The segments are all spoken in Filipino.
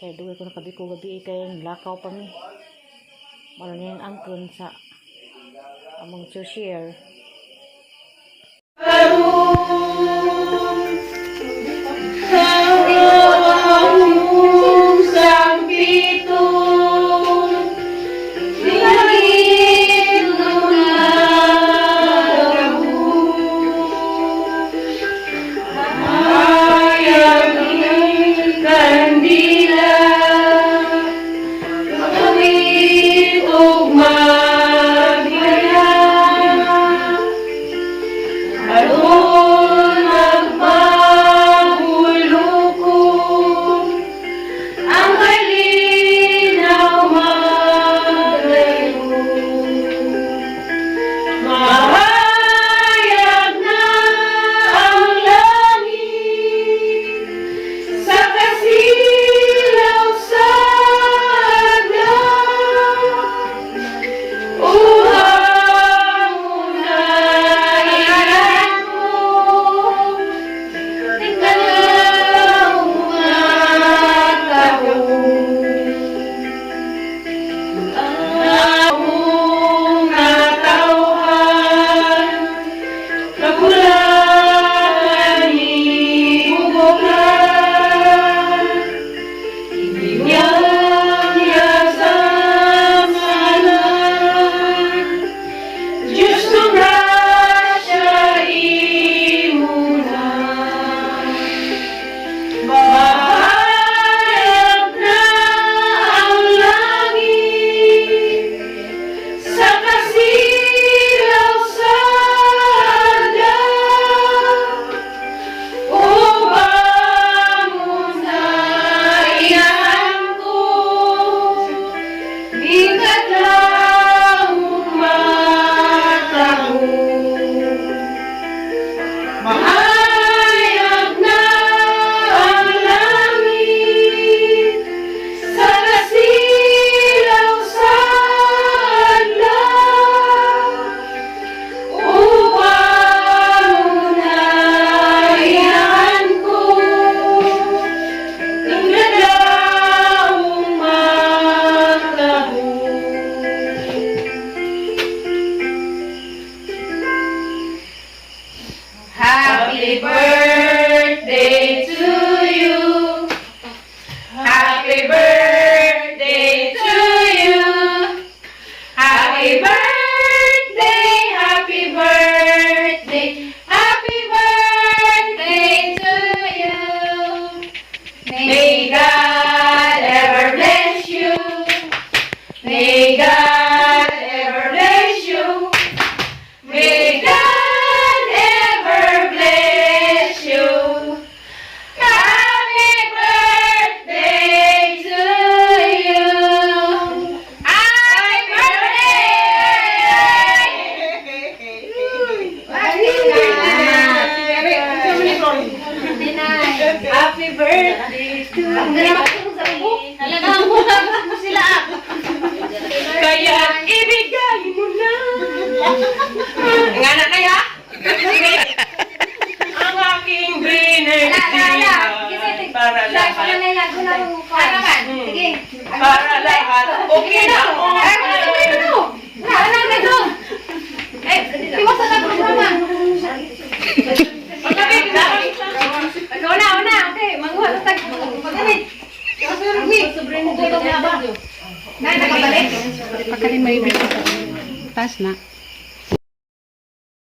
Kaya duwi ko nakabiko gabi kaya lakaw pa mi. Wala niya yung angkon sa among share. Happy birthday to you. Happy birthday to you. Happy birthday, happy birthday, happy birthday to you. May God ever bless you. May God ever bless you. May God happy birthday to you. Talagang hutang mo sila. Kaya ibigay mo na. Nga na kaya? Ang aking binigay para lahat. Para lahat. Okay na ako. Iwasan na programa. Pagkabit na. Una. Okay. Manguha sa tag. Pagkabit. Sobrang buto na ba? Nay, nakabalik. Pakalin mo yung taas na.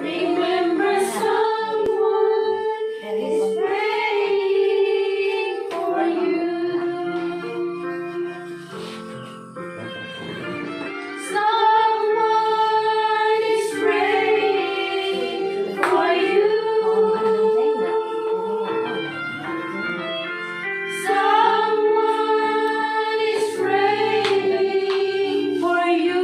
Remember someone is praying for you. Someone is praying for you. Someone is praying for you.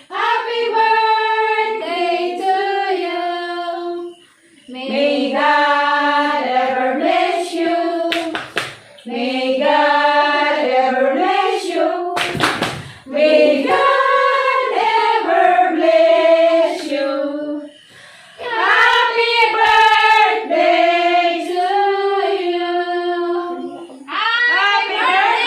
happy birthday to you. May God ever bless you. May God ever bless you. May God ever bless you. Happy birthday to you. Happy birthday.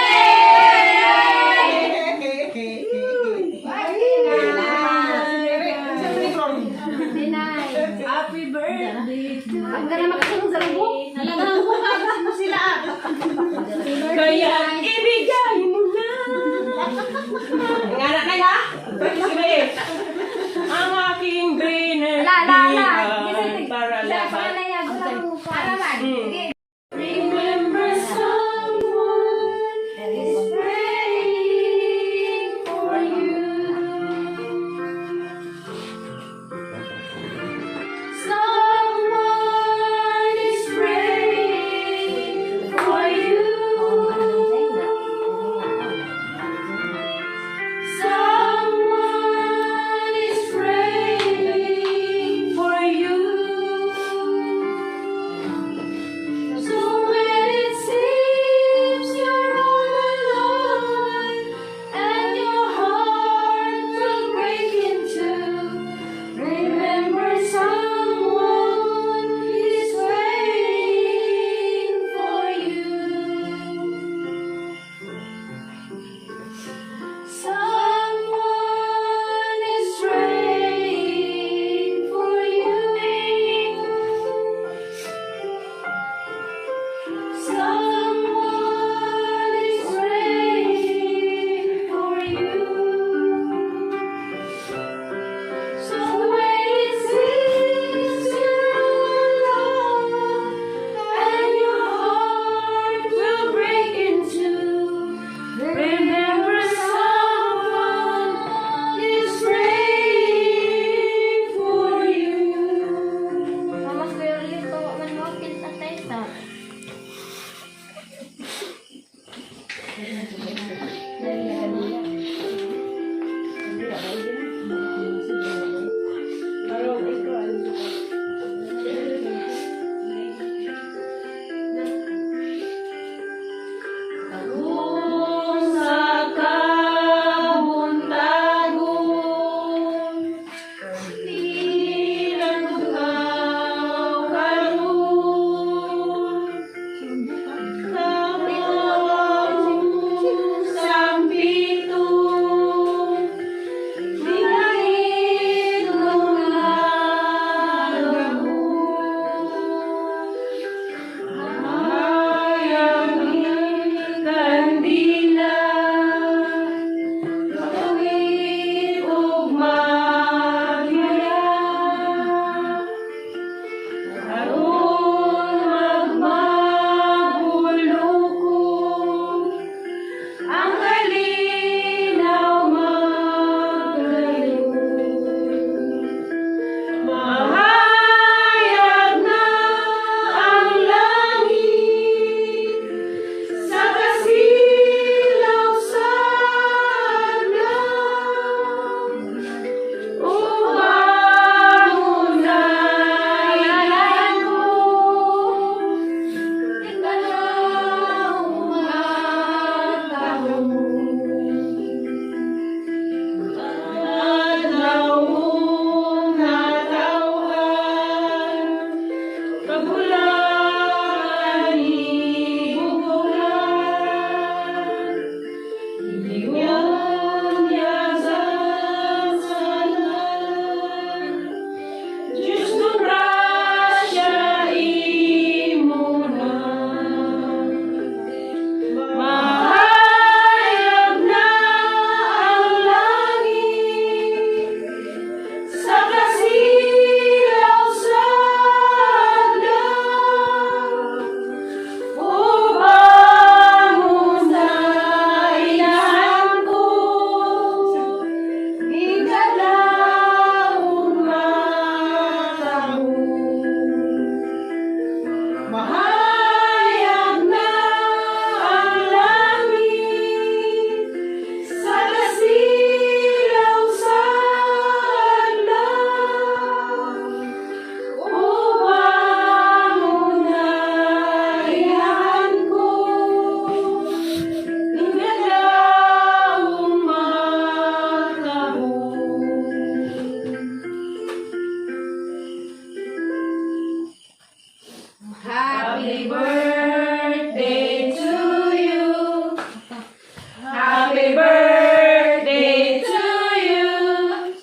Happy birthday to you.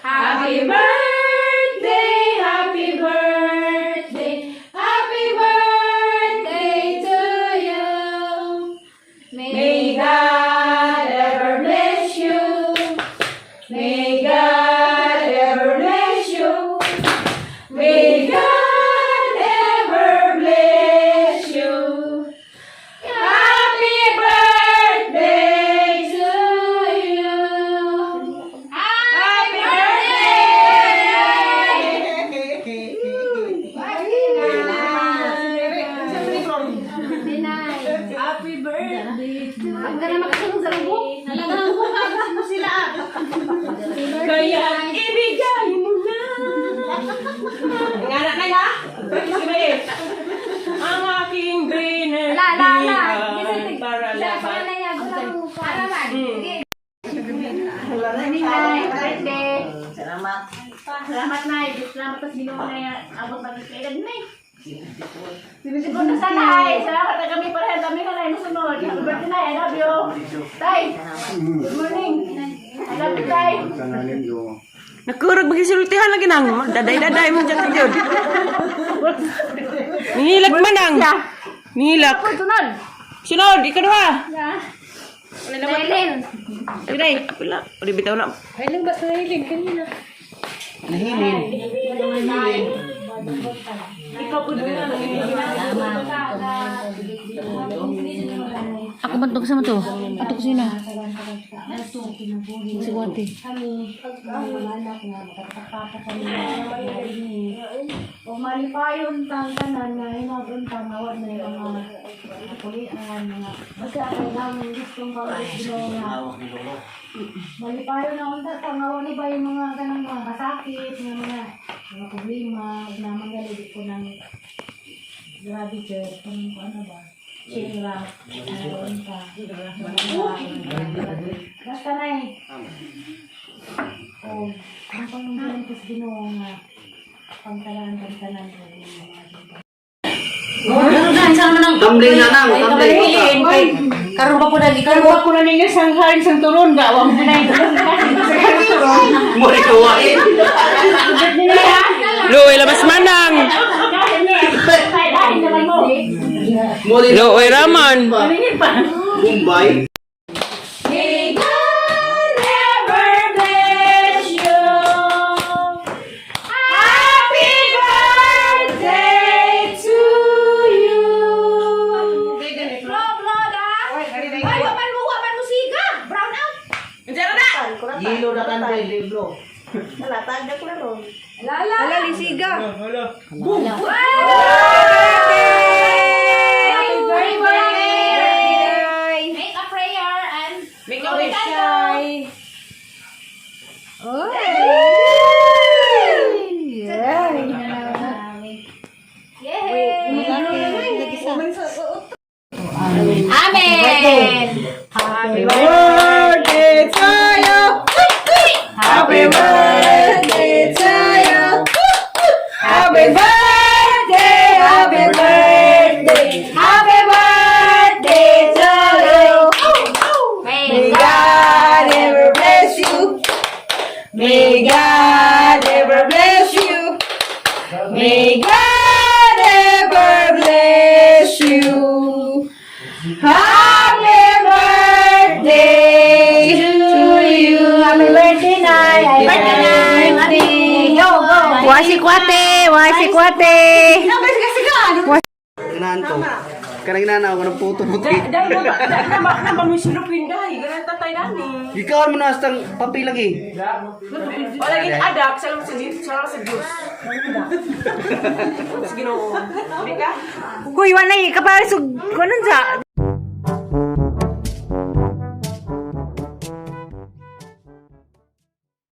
Happy birthday, happy birthday, happy birthday to you. May God ever bless you. May God ever bless you. May God ever bless you. Happy birthday to you. Happy birthday. Happy birthday to you. Ang ganda makasunod sa lubog. Nalagay mo sila. Kaya ibigay mo na. Ang anak na ya. Ang aking green and para laban. Salamat. Salamat na. Salamat sa Ginoo na abot na kailan na. Siguro na sana ay. Salamat na kami pareha. Dami ka na sunod. Happy birthday na. I love you. Tay. Good morning. I love you, Tay. Nakurag magisultihan lagi nang daday-daday mo dyan yun. Nihilak manang. Nihilak. Sunod. Sunod, ikaduha. Helen. Ay, wala. Uli bitaw na. Helen ba sa Helen kanina? Ikaw po doon na. Ako man to kasama to. Ato ko sina. Si Wati. O malipayon tang tanan na inagun tang awad na yung mga kulian mga basta kailangan gustong pagod nga malipayon na unta tang awad ni ba yung mga kanang mga kasakit mga problema na magalit ko ng grabe sir kung ano ba Chira, basta na eh. Oh, ang pangyayaran ko sa Ginoo nga pangtalan. Tumbling na nang, tumbling. Karon pa po na Karuha ko na ninyo sang haring sang turon ga wang mo na Muli kuwain. Luoy labas manang. Muli Luoy raman. Mumbai. May God ever bless you. Happy birthday to you. Lola. Ay, wapan mo siga. Brown out. Yelo na kan kay libro. Lala, lisiga. Boom. Happy birthday. Make a prayer and Make a wish. Amen. Happy birthday to you. Happy birthday to you. Happy birthday, happy birthday, happy birthday to you. May God ever bless you. May God ever bless you. May God ever bless you. Happy birthday to you. Happy birthday, Nay. Happy birthday. Go. Wasi kwate, wasi kwate. Ganahan ko. Kanang nanaw ko ng puto puti. Dahil na mo sinupin dahil ganun tatay nani. Ikaw mo na astang papi lagi. Wala gid adak salamat sa Diyos, salamat sa Diyos. Sige no. Hindi ka? Kuy, wala kapag kunon sa